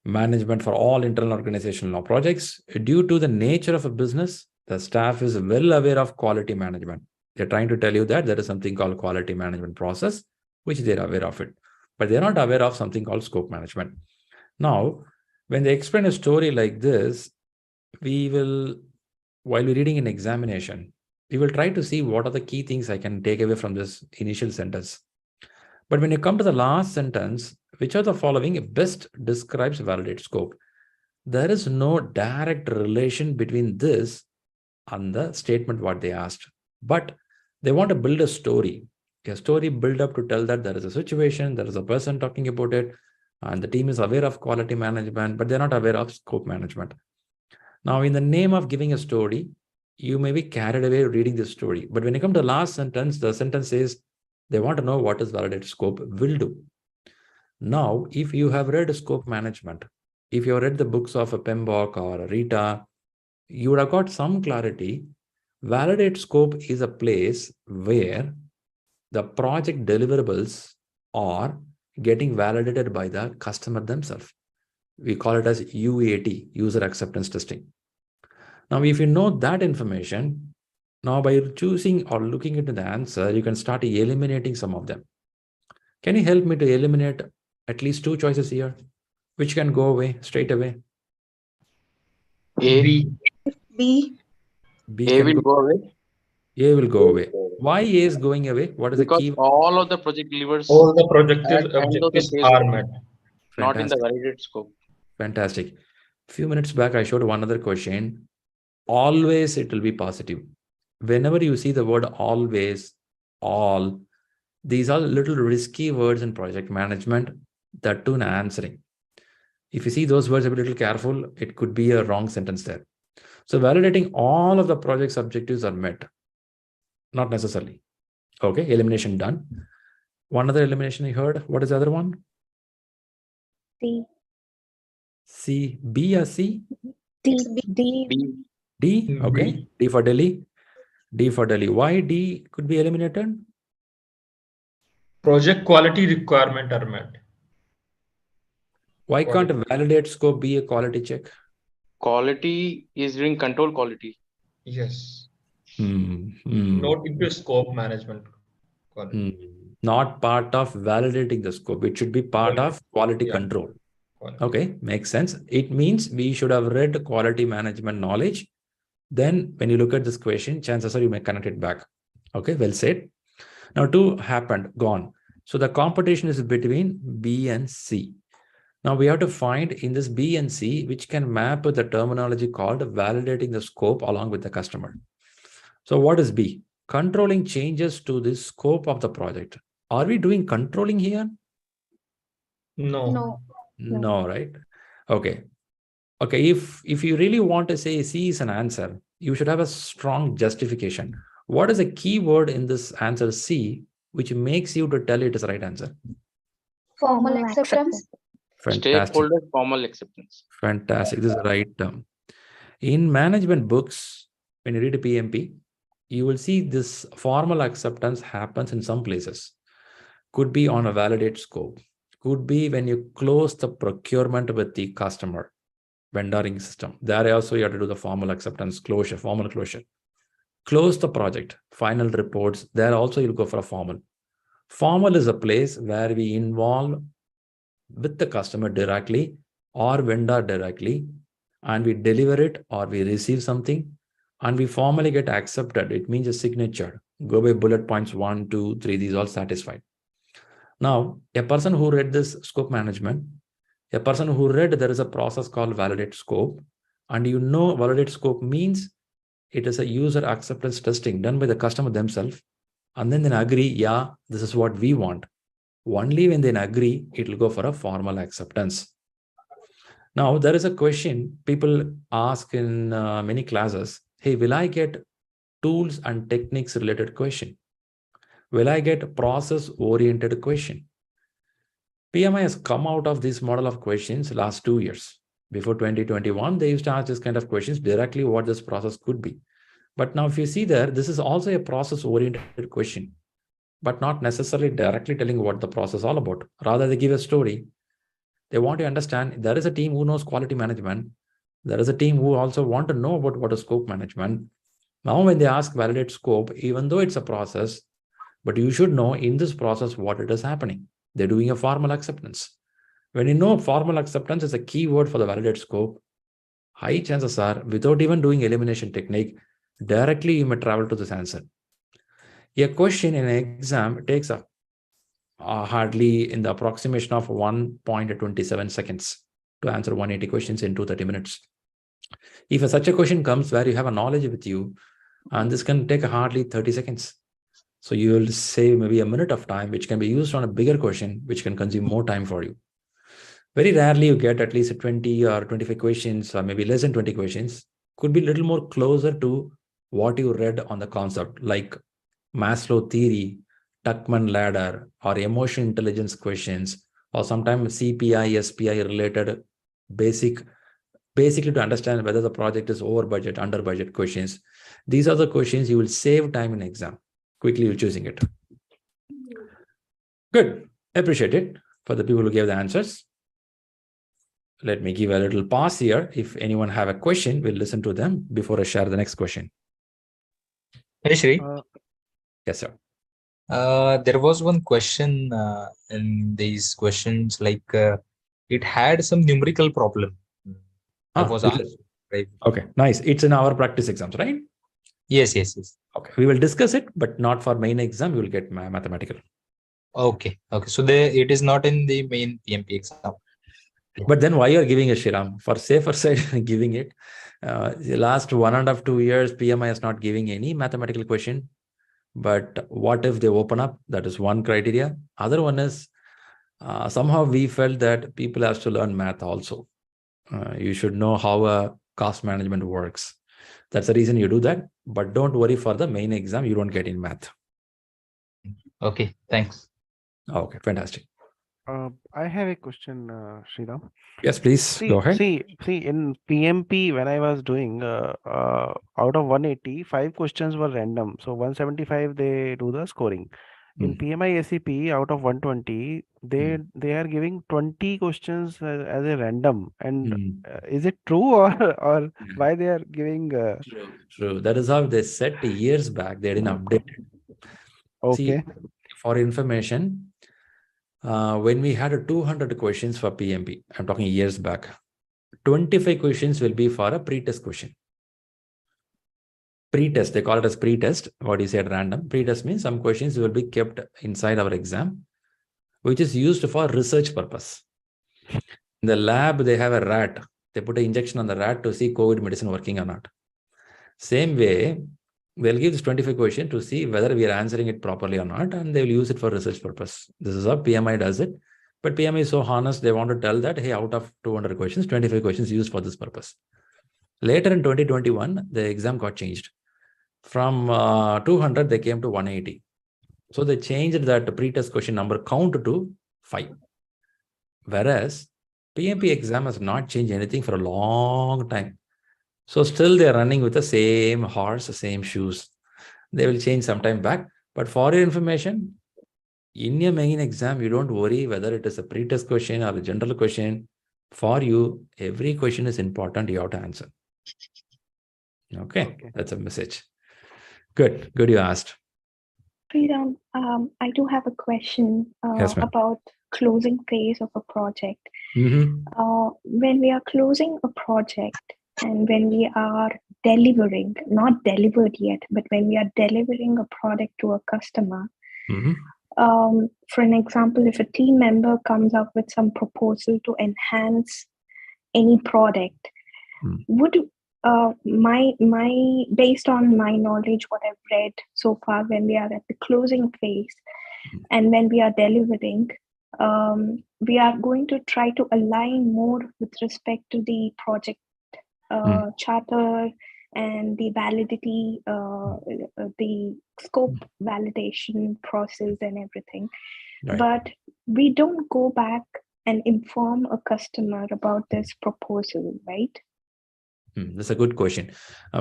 management for all internal organizational projects, due to the nature of a business, the staff is well aware of quality management. They're trying to tell you that there is something called quality management process, which they're aware of it, but they're not aware of something called scope management. Now, when they explain a story like this, we will, while we're reading an examination, we will try to see what are the key things I can take away from this initial sentence. But when you come to the last sentence, which of the following best describes validate scope? There is no direct relation between this and the statement what they asked, but they want to build a story build up to tell that there is a situation, there is a person talking about it, and the team is aware of quality management, but they're not aware of scope management. Now, in the name of giving a story, you may be carried away reading this story. But when you come to the last sentence, the sentence says they want to know what is validate scope will do. Now, if you have read scope management, if you have read the books of a Pembroke or a Rita, you would have got some clarity. Validate scope is a place where the project deliverables are getting validated by the customer themselves. We call it as UAT, user acceptance testing. Now, if you know that information, now by choosing or looking into the answer, you can start eliminating some of them. Can you help me to eliminate at least two choices here, which can go away straight away? A. B. A will go away. A will go away. Why A is going away? What is because the key? All of the project delivers. All the objectives are met. Not in the validated scope. Fantastic. Few minutes back, I showed one other question. Always it will be positive. Whenever you see the word always, all, these are little risky words in project management, that too in answering. If you see those words, be a little careful, it could be a wrong sentence there. So validating all of the project's objectives are met. Not necessarily. Okay, elimination done. One other elimination I heard. What is the other one? D. C. B or C? D. D. Okay. D for Delhi. D for Delhi. Why D could be eliminated? Project quality requirement are met. Why can't a validate scope be a quality check? Quality is doing control quality. Yes. Not into scope management. Not part of validating the scope. It should be part of quality control. Okay, makes sense. It means we should have read quality management knowledge. Then when you look at this question, chances are you may connect it back. Okay, well said. Now 2 happened, gone. So the competition is between B and C. Now we have to find in this B and C, which can map with the terminology called validating the scope along with the customer. So what is B? Controlling changes to the scope of the project. Are we doing controlling here? No, right? Okay. If you really want to say C is an answer, you should have a strong justification. What is the key word in this answer C, which makes you to tell it is the right answer? Formal acceptance. Fantastic. Stakeholder formal acceptance. Fantastic. This is the right term. In management books, when you read a PMP, you will see this formal acceptance happens in some places. Could be on a validate scope. Could be when you close the procurement with the customer, vendoring system. There also you have to do the formal acceptance closure, formal closure. Close the project, final reports. There also you'll go for a formal. Formal is a place where we involve with the customer directly or vendor directly, and we deliver it or we receive something and we formally get accepted. It means a signature. Go by bullet points 1, 2, 3, these all satisfied. Now, a person who read this scope management A person who read there is a process called validate scope, and validate scope means it is a user acceptance testing done by the customer themselves, and then they agree, yeah, this is what we want. Only when they agree, it will go for a formal acceptance. Now, there is a question people ask in many classes. Hey, will I get tools and techniques related question? Will I get process oriented question? PMI has come out of this model of questions last 2 years. Before 2021, they used to ask this kind of questions directly what this process could be. But now if you see there, this is also a process oriented question, but not necessarily directly telling what the process is all about. Rather, they give a story. They want to understand there is a team who knows quality management. There is a team who also want to know about what is scope management. Now, when they ask validate scope, even though it's a process, but you should know in this process what it is happening. They're doing a formal acceptance. When you know formal acceptance is a key word for the validate scope, high chances are, without even doing elimination technique, directly you may travel to this answer. A question in an exam takes hardly in the approximation of 1.27 seconds to answer 180 questions in 230 minutes. If such a question comes where you have a knowledge with you, and this can take hardly 30 seconds. So you will save maybe a minute of time, which can be used on a bigger question, which can consume more time for you. Very rarely you get at least 20 or 25 questions, or maybe less than 20 questions. Could be a little more closer to what you read on the concept, like Maslow theory, Tuckman ladder, or emotional intelligence questions, or sometimes CPI, SPI related basically to understand whether the project is over budget, under budget questions. These are the questions you will save time in exam. Quickly you're choosing it. Good. Appreciate it for the people who gave the answers. Let me give a little pause here. If anyone have a question, we'll listen to them before I share the next question. Hey, Shri. Yes, sir. There was one question in these questions, like it had some numerical problem. I was asked, right? Okay, nice. It's in our practice exams, right? Yes. Okay, we will discuss it, but not for main exam. You will get mathematical. Okay. So it is not in the main PMP exam. But then why you're giving a Shriram? For safer side, giving it. The last 1.5 2 years, PMI is not giving any mathematical question. But what if they open up? That is one criteria. Other one is somehow we felt that people have to learn math also. You should know how cost management works. That's the reason you do that. But don't worry, for the main exam, you don't get in math. Okay, thanks. Okay, fantastic. I have a question, Shriram. Yes, please go ahead. See, in PMP, when I was doing out of 180, 5 questions were random. So 175, they do the scoring. In PMI-ACP, out of 120, they are giving 20 questions as a random. And is it true, or why they are giving? True. That is how they set years back. They didn't update it. Okay. See, for information, when we had 200 questions for PMP, I'm talking years back, 25 questions will be for a pre-test question. Pre-test, they call it as pre-test. What you said, random. Pre-test means some questions will be kept inside our exam, which is used for research purpose. In the lab, they have a rat. They put an injection on the rat to see COVID medicine working or not. Same way, they'll give this 25 question to see whether we are answering it properly or not, and they will use it for research purpose. This is how PMI does it. But PMI is so honest, they want to tell that, hey, out of 200 questions, 25 questions used for this purpose. Later in 2021, the exam got changed. From 200, they came to 180. So they changed that pre-test question number count to 5. Whereas PMP exam has not changed anything for a long time. So still they're running with the same horse, the same shoes. They will change sometime back. But for your information, in your main exam, you don't worry whether it is a pre-test question or a general question. For you, every question is important. You have to answer. Okay. That's a message. Good you asked. Shriram, I do have a question about closing phase of a project. When we are closing a project and when we are delivering, not delivered yet, but when we are delivering a product to a customer, For an example, if a team member comes up with some proposal to enhance any product, would my based on my knowledge, what I've read so far, when we are at the closing phase and when we are delivering, we are going to try to align more with respect to the project charter and the validity, the scope validation process and everything. Right. But we don't go back and inform a customer about this proposal, right? That's a good question.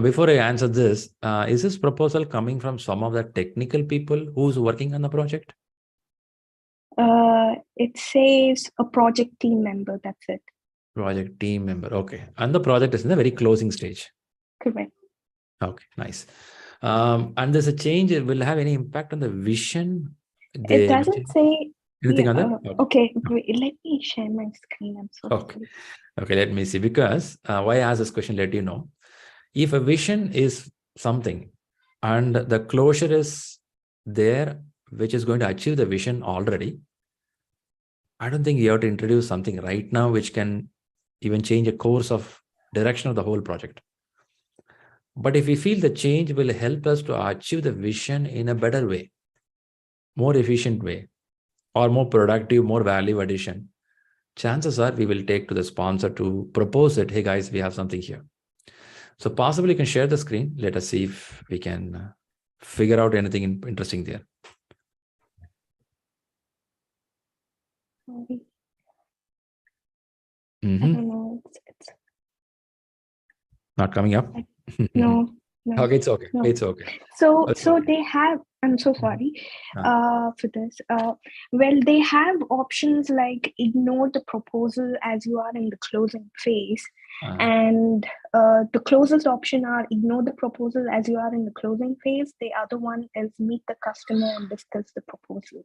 Before I answer this, is this proposal coming from some of the technical people who's working on the project? It says a project team member, that's it. Project team member, okay. And the project is in the very closing stage. Correct. Okay, nice. And there's a change, it will have any impact on the vision? It doesn't say anything on that? Okay, great. Let me share my screen. I'm so sorry. Okay, let me see. Because why I ask this question, let you know. If a vision is something and the closure is there, which is going to achieve the vision already, I don't think you have to introduce something right now which can even change a course of direction of the whole project. But if we feel the change will help us to achieve the vision in a better way, more efficient way, or more productive, more value addition, chances are we will take to the sponsor to propose it. Hey guys, we have something here. So possibly you can share the screen. Let us see if we can figure out anything interesting there. I don't know. It's not coming up. No. Okay, it's okay. No. It's okay. So they have. I'm so sorry for this. Well, they have options like ignore the proposal as you are in the closing phase, and the closest option are ignore the proposal as you are in the closing phase. The other one is meet the customer and discuss the proposal.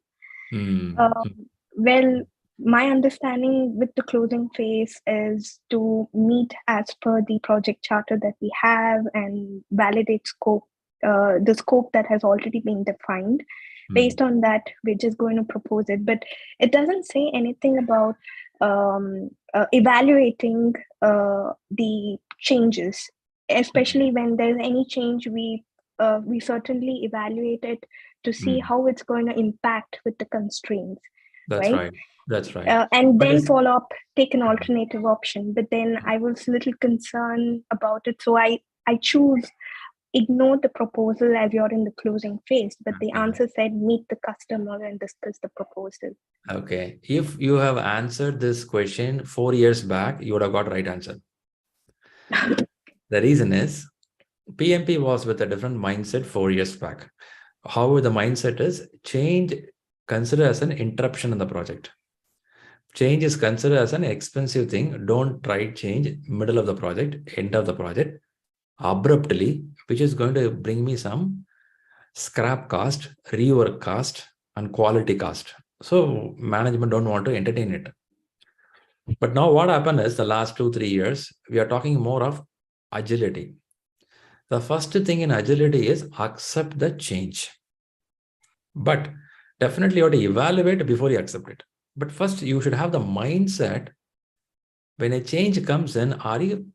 Well, my understanding with the closing phase is to meet as per the project charter that we have and validate scope, the scope that has already been defined. Based on that, we're just going to propose it. But it doesn't say anything about evaluating the changes, especially when there's any change. We certainly evaluate it to see how it's going to impact with the constraints. That's right. That's right. And then follow up, take an alternative option. But then I was a little concerned about it. So I choose ignore the proposal as you're in the closing phase. But the answer said meet the customer and discuss the proposal. Okay. If you have answered this question 4 years back, you would have got right answer. The reason is PMP was with a different mindset 4 years back. However, the mindset is change considered as an interruption in the project. Change is considered as an expensive thing. Don't try change middle of the project, end of the project, abruptly, which is going to bring me some scrap cost, rework cost, and quality cost. So management don't want to entertain it. But now what happened is the last 2-3 years, we are talking more of agility. The first thing in agility is accept the change. But definitely you have to evaluate before you accept it. But first, you should have the mindset when a change comes in, are you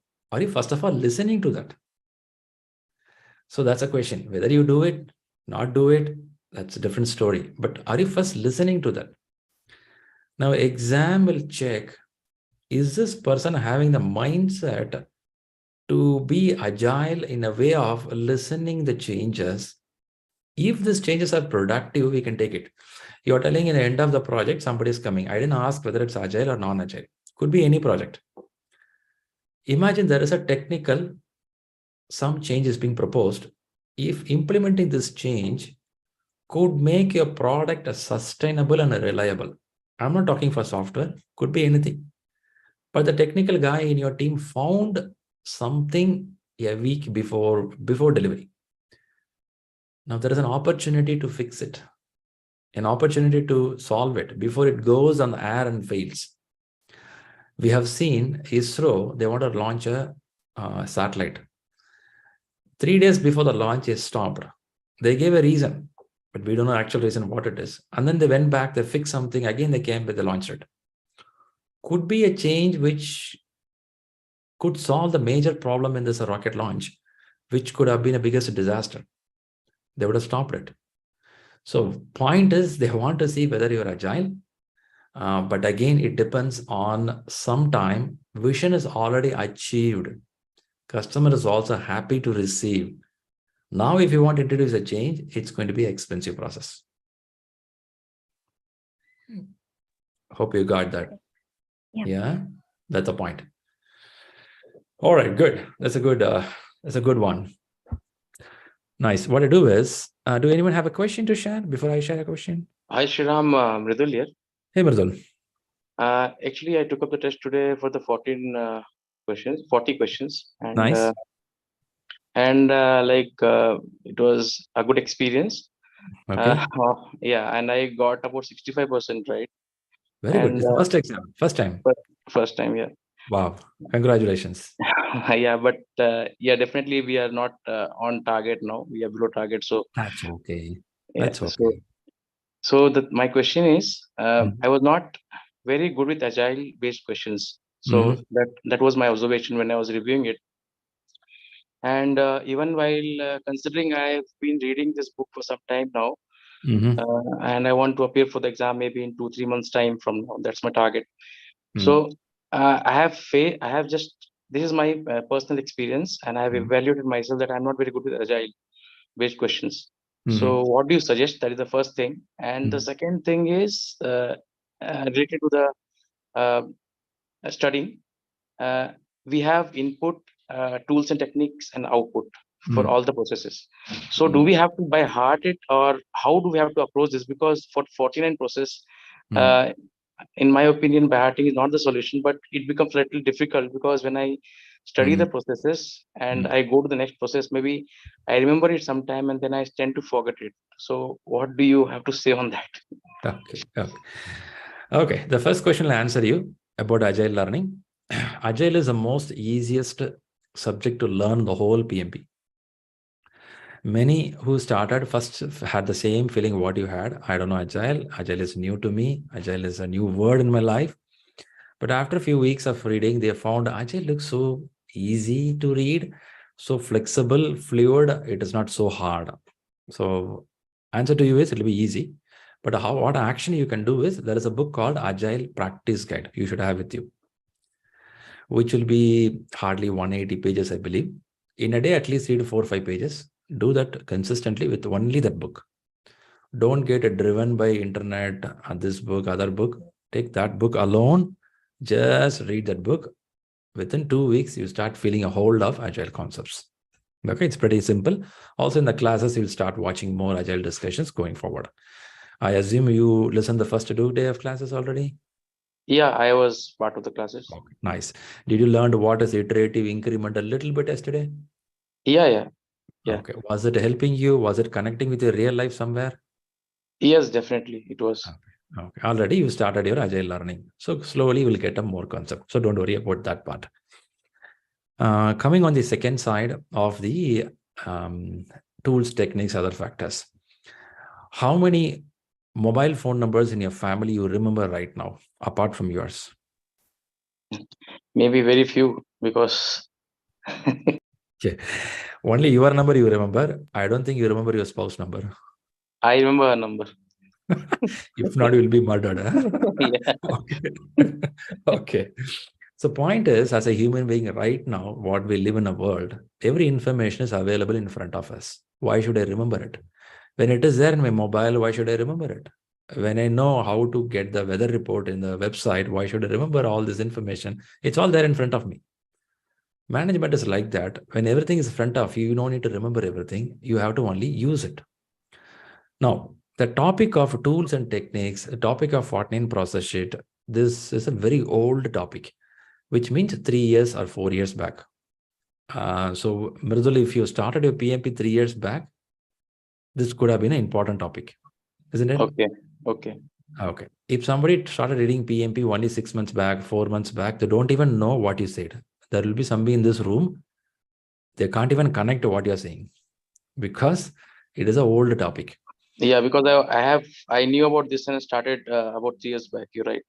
first of all listening to that? So that's a question. Whether you do it, not do it, that's a different story. But are you first listening to that? Now, exam will check, is this person having the mindset to be agile in a way of listening the changes? If these changes are productive, we can take it. You're telling in the end of the project, somebody is coming. I didn't ask whether it's agile or non-agile. Could be any project. Imagine there is a technical, some change is being proposed. If implementing this change could make your product sustainable and reliable. I'm not talking for software, could be anything. But the technical guy in your team found something a week before delivery. Now there is an opportunity to fix it, an opportunity to solve it before it goes on the air and fails. We have seen ISRO, they want to launch a satellite. 3 days before the launch is stopped. They gave a reason. but we don't know the actual reason what it is. And then they went back, they fixed something, again they came, but they launched it. Could be a change which could solve the major problem in this rocket launch, which could have been a biggest disaster. They would have stopped it. So point is, they want to see whether you're agile. But again, it depends on some time. Vision is already achieved. Customer is also happy to receive. Now, if you want to introduce a change, it's going to be an expensive process. Hope you got that. Yeah, that's the point. All right, good. That's a good one. Nice. What I do is, do anyone have a question to share before I share a question? Hi, Shriram, Mridul here. Hey, Mridul. Actually, I took up the test today for the 40 questions. And, nice. It was a good experience. Okay. And I got about 65% right. Very good. It's the first exam. First time. First time, yeah. Wow. Congratulations. But definitely we are not on target now. We are below target. So that's okay. That's okay. My question is, I was not very good with agile based questions. So that was my observation when I was reviewing it. And even while considering, I've been reading this book for some time now, and I want to appear for the exam maybe in 2-3 months time from now. That's my target. So this is my personal experience, and I have evaluated myself that I'm not very good with agile based questions. So what do you suggest? That is the first thing. And the second thing is related to the studying. We have input, tools and techniques, and output for all the processes. So do we have to by heart it, or how do we have to approach this? Because for 49 process, in my opinion, by hearting is not the solution, but it becomes a little difficult, because when I study the processes and I go to the next process, maybe I remember it sometime and then I tend to forget it. So what do you have to say on that? Okay. The first question will answer you about agile learning. Agile is the most easiest subject to learn the whole PMP. Many who started first had the same feeling what you had. I don't know Agile. Agile is new to me. Agile is a new word in my life. But after a few weeks of reading, they found Agile looks so easy to read, so flexible, fluid. It is not so hard. So answer to you is it'll be easy. But what action you can do is, there is a book called Agile Practice Guide. You should have with you, which will be hardly 180 pages, I believe. In a day, at least 3 to 4 or 5 pages. Do that consistently with only that book. Don't get driven by internet, this book, other book. Take that book alone. Just read that book. Within 2 weeks, you start feeling a hold of agile concepts. Okay, it's pretty simple. Also in the classes, you'll start watching more agile discussions going forward. I assume you listened the first 2 days of classes already? Yeah, I was part of the classes. Okay, nice. Did you learn what is iterative increment a little bit yesterday? Yeah. Okay. Was it helping you? Was it connecting with your real life somewhere? Yes, definitely. It was. Okay. Already you started your agile learning. So slowly you will get a more concept. So don't worry about that part. Coming on the second side of the tools, techniques, other factors. How many mobile phone numbers in your family you remember right now, apart from yours? Maybe very few, because Okay. Only your number you remember. I don't think you remember your spouse number. I remember a number. If not, you will be murdered. Huh? Okay. So point is, as a human being right now, what we live in a world, every information is available in front of us. Why should I remember it? When it is there in my mobile, why should I remember it? When I know how to get the weather report in the website, why should I remember all this information? It's all there in front of me. Management is like that. When everything is in front of you, you don't need to remember everything. You have to only use it. Now, the topic of tools and techniques, the topic of 49 process sheet, this is a very old topic, which means 3 years or 4 years back. So, Mridul, if you started your PMP 3 years back, this could have been an important topic, isn't it? Okay. If somebody started reading PMP only 6 months back, 4 months back, they don't even know what you said. There will be somebody in this room, they can't even connect to what you're saying, because it is an old topic. Yeah, because I knew about this and I started about 3 years back. You're right.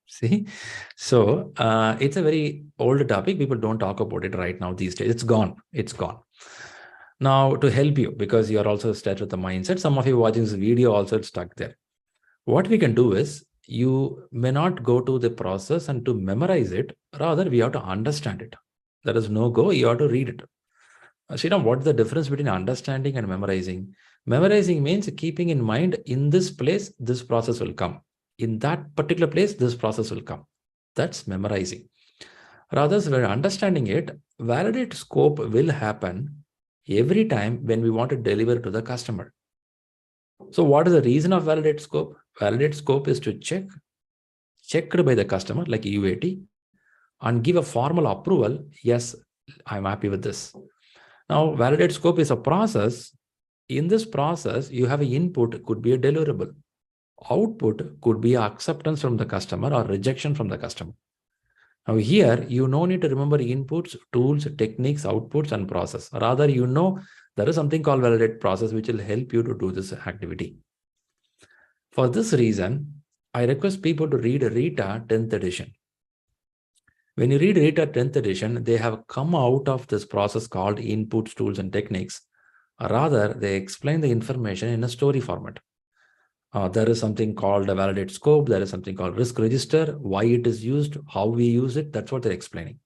See, so it's a very old topic. People don't talk about it right now these days. It's gone. It's gone. Now, to help you, because you are also stuck with the mindset, some of you watching this video also stuck there. What we can do is, you may not go to the process and to memorize it. Rather, we have to understand it. There is no go. You have to read it. Sriram, what's the difference between understanding and memorizing? Memorizing means keeping in mind, in this place, this process will come. In that particular place, this process will come. That's memorizing. Rather, when understanding it, validate scope will happen every time when we want to deliver to the customer. So what is the reason of validate scope? Validate scope is to checked by the customer, like UAT, and give a formal approval. Yes, I'm happy with this. Now, validate scope is a process. In this process, you have an input, could be a deliverable. Output could be acceptance from the customer or rejection from the customer. Now here, you no need to remember inputs, tools, techniques, outputs, and process. Rather, you know there is something called validate process, which will help you to do this activity. For this reason, I request people to read RITA 10th edition. When you read RITA 10th edition, they have come out of this process called inputs, tools, and techniques. Rather, they explain the information in a story format. There is something called a validate scope. There is something called risk register, why it is used, how we use it. That's what they're explaining.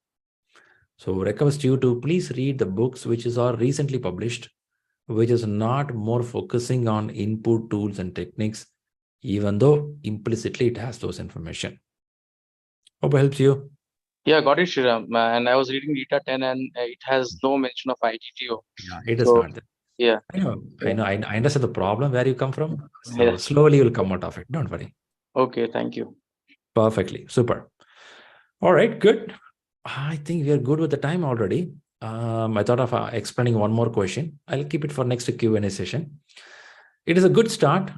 So request you to please read the books which are recently published, which is not more focusing on input, tools, and techniques, even though implicitly it has those information. Hope it helps you. Yeah, got it, Shriram. And I was reading RITA 10 and it has no mention of ITTO. Yeah, it is not there. Yeah. I know. I understand the problem where you come from. So slowly you'll come out of it. Don't worry. Okay, thank you. Perfectly. Super. All right, good. I think we are good with the time already. I thought of explaining one more question. I'll keep it for next Q&A session. It is a good start.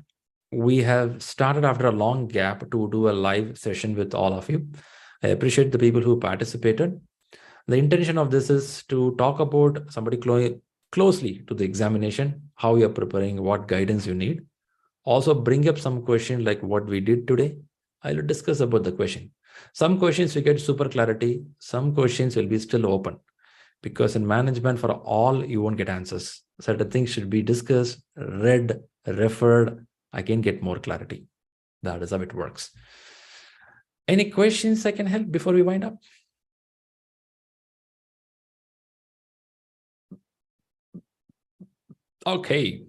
We have started after a long gap to do a live session with all of you. I appreciate the people who participated. The intention of this is to talk about somebody closely to the examination, how you're preparing, what guidance you need. Also bring up some question like what we did today. I'll discuss about the question. Some questions we get super clarity. Some questions will be still open, because in management for all, you won't get answers. Certain things should be discussed, read, referred. I can get more clarity. That is how it works. Any questions I can help before we wind up? Okay.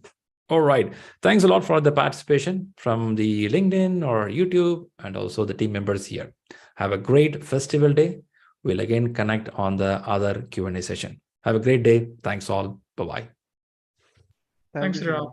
All right. Thanks a lot for the participation from the LinkedIn or YouTube and also the team members here. Have a great festival day. We'll again connect on the other Q&A session. Have a great day. Thanks all. Bye-bye. Thanks, Ram.